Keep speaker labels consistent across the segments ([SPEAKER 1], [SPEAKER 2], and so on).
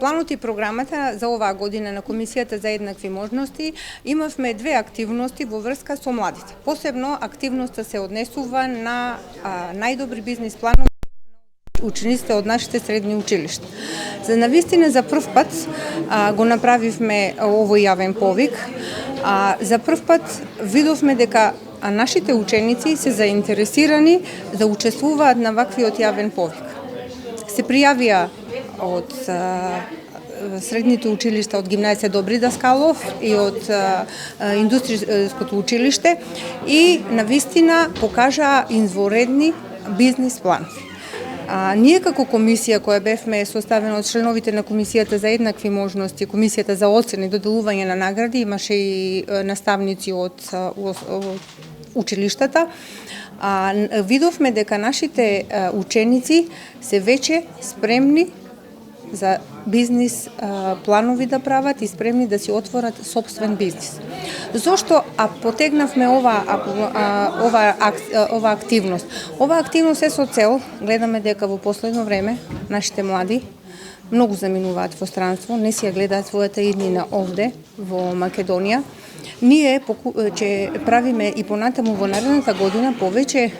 [SPEAKER 1] планот и програмата за оваа година на Комисијата за еднакви можности имавме две активности во врска со младите. Посебно активноста се однесува на најдобри бизнис планови учениците од нашите средни училишта. За навистина за прв пат го направивме овој јавен повик. За прв пат видовме дека нашите ученици се заинтересирани да учествуваат на ваквиот јавен повик. Се пријавија од средните училишта, од гимназија Добри Даскалов и од индустријското училиште и навистина покажаа изворедни бизнис планови. Ние како комисија која бевме составена од членовите на Комисијата за еднакви можности, Комисијата за оцена и доделување на награди, имаше и наставници од училиштата, видовме дека нашите ученици се веќе спремни за бизнис планови да прават и спремни да си отворат собствен бизнис. Зошто потегнавме ова активност? Ова активност е со цел, гледаме дека во последно време нашите млади многу заминуваат во странство, не си ја гледаат својата иднина овде во Македонија. Ние ќе правиме и понатаму во наредната година повеќе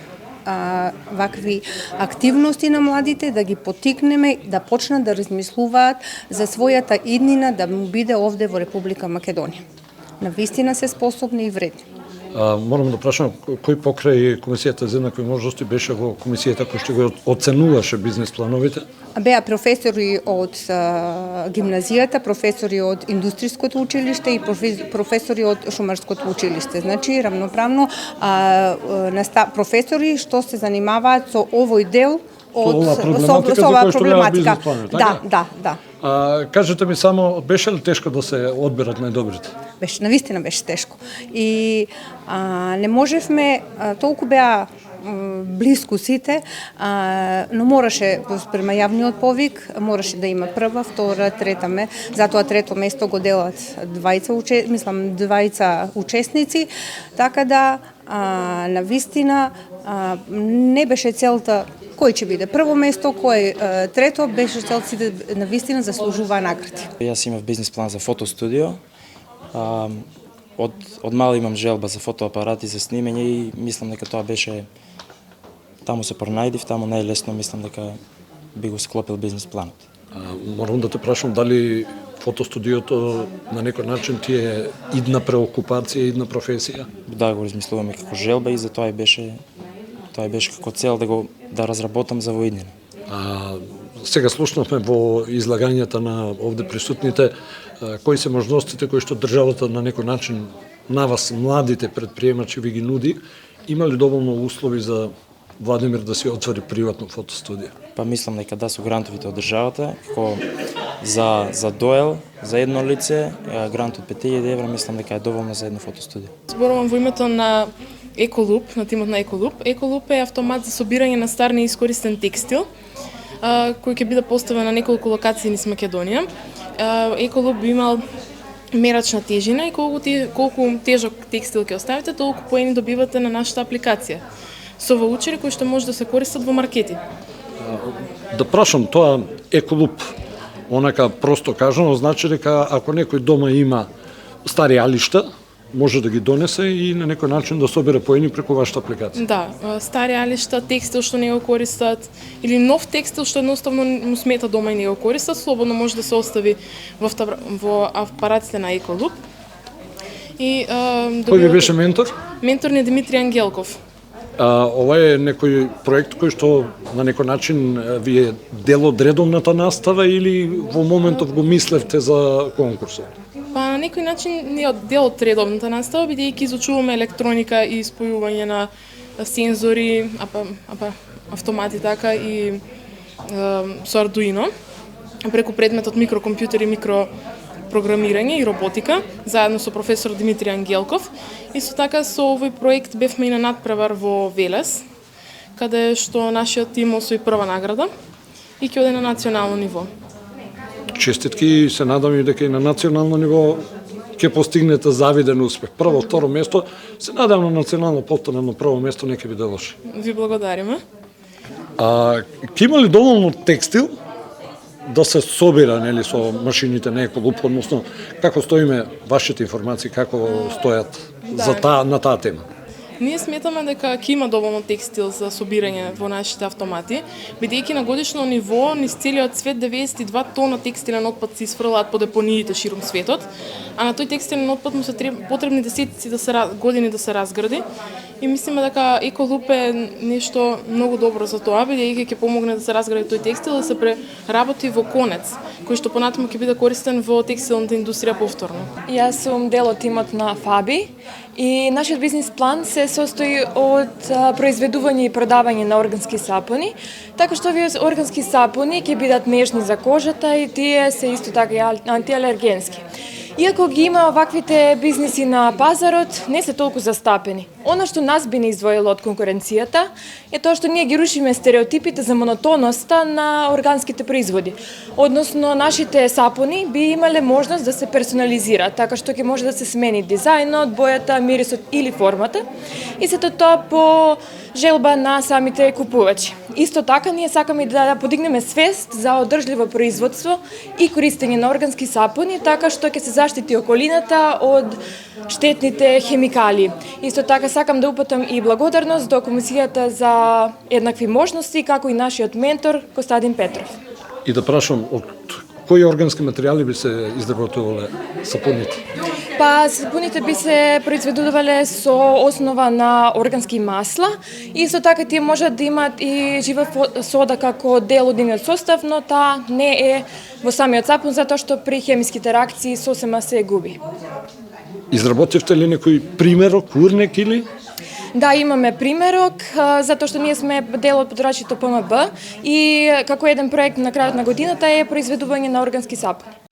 [SPEAKER 1] вакви активности на младите, да ги поттикнеме да почнат да размислуваат за својата иднина да му биде овде во Република Македонија. Навистина се способни и вредни.
[SPEAKER 2] Морам да прашам, кој покрај Комисијата за еднакви можности беше во комисијата која што го оценуваше бизнес плановите?
[SPEAKER 1] Беа професори од гимназијата, професори од индустријското училиште и професори од шумарското училиште. Значи, равноправно професори што се занимаваат со овој дел од оваа проблематика. Да.
[SPEAKER 2] Кажете ми само, беше ли тешко да се одберат најдобрите?
[SPEAKER 1] Беше, навистина беше тешко. И не можевме, толку беа близко сите, но мораше спрема јавниот повик, мораше да има прва, втора, трета затоа трето место го делат двајца учесници, така да навистина не беше целта кој ќе биде прво место, кој трето, беше целта навистина заслужуваа награди.
[SPEAKER 3] Јас имав бизнес план за фотостудио. Од мал имам желба за фотоапарати за снимање и мислам дека тоа беше таму се пронајдив, таму најлесно мислам дека би го склопил бизнес планот.
[SPEAKER 2] Морам да те прашам дали фотостудиото на некој начин ти е идна преокупација, идна професија?
[SPEAKER 3] Да, го размислуваме како желба и за тоа беше како цел да разработам за во иднина.
[SPEAKER 2] Сега слушнавме во излагањата на овде присутните кои се можностите кои што државата на некој начин на вас, младите предприемачи, ви ги нуди. Има ли доволно услови за Владимир да си отвори приватно фотостудија?
[SPEAKER 3] Па мислам дека да, со грантовите од државата, како за доел, за едно лице, грант од 5000 евра, мислам дека е доволно за една фотостудија.
[SPEAKER 4] Зборувам во името на Еколуп, на тимот на Еколуп. Еколуп е автомат за собирање на стар неискористен текстил, кој ќе биде поставен на неколку локации низ Македонија. Еколуп би имал мерачна тежина и колку тежок текстил ќе оставите, толку поени добивате на нашата апликација. Со ваучери кои што може да се користат во маркети.
[SPEAKER 2] Да прашам, тоа Еколуп, онака просто кажано, значи дека ако некој дома има стари алишта, може да ги донесе и на некој начин да собере поени преку вашата апликација.
[SPEAKER 4] Да, стари алишта, текстил што не го користат или нов текстил што едноставно му смета дома и не го користат, слободно може да се остави во апаратите на Еколуп.
[SPEAKER 2] Кој ви беше ментор?
[SPEAKER 4] Ментор ни е Димитри Ангелков.
[SPEAKER 2] Ова е некој проект кој што на некој начин ви е дел од редовната настава или во моментов го мислевте за конкурсот?
[SPEAKER 4] Па на некој начин не е дел од редовната настава, бидејќи изучуваме електроника и спојување на сензори, автомати така и со Arduino преку предметот микрокомпјутери, микропрограмирање и роботика, заедно со професор Димитри Ангелков. Исто така со овој проект бевме и на надпревар во Велес, каде што нашиот тим освои прва награда и ќе оде на национално ниво.
[SPEAKER 2] Честитки, се надам и дека и на национално ниво ќе постигнете завиден успех. Прво, второ место, се надам на национално повторно прво место не ќе биде лошо.
[SPEAKER 4] Ви благодариме.
[SPEAKER 2] Ќе има ли доволно текстил да се собира нели со машините на Еколуп, односно како стоиме вашите информации, како стојат за на таа тема?
[SPEAKER 4] Ние сметаме дека ќе има доволно текстил за собирање во нашите автомати, бидејќи на годишно ниво низ целиот свет 92 тона текстилен отпад се изфрлаат по депониите широм светот, а на тој текстилен отпад му се потребни десетици години да се разгради. И мислиме дека Еколуп е нешто многу добро за тоа, бидејќи ќе помогне да се разгради тој текстил, да се преработи во конец, кој што понатаму ќе биде користен во текстилната индустрија повторно.
[SPEAKER 5] Јас сум дел од тимот на Фаби и нашиот бизнис план се состои од произведување и продавање на органски сапуни, така што овие органски сапуни ќе бидат нежни за кожата и тие се исто така и антиалергенски. Иако ги има оваквите бизниси на пазарот, не се толку застапени. Она што нас би не издвоило од конкуренцијата е тоа што ние ги рушиме стереотипите за монотоноста на органските производи. Односно, нашите сапуни би имале можност да се персонализираат, така што ќе може да се смени дизајнот, бојата, мирисот или формата и сето тоа по желба на самите купувачи. Исто така, ние сакаме да подигнеме свест за одржливо производство и користење на органски сапуни, така што ќе се заштити околината од штетните хемикали. Исто така, сакам да упатам и благодарност до Комисијата за еднакви можности, како и нашиот ментор Костадин Петров.
[SPEAKER 2] И да прашам, од кои органски материјали би се изработувале сапуните?
[SPEAKER 5] Па, сапуните би се произведувале со основа на органски масла. Исто така тие можат да имат и жива сода како дел од нивниот состав, но таа не е во самиот сапун, затоа што при хемиските реакции сосема се губи.
[SPEAKER 2] Изработивте ли некој примерок, урнек или?
[SPEAKER 5] Да, имаме примерок, затоа што ние сме дел од подрачјето ПМБ и како еден проект на крајот на годината е произведување на органски сапун.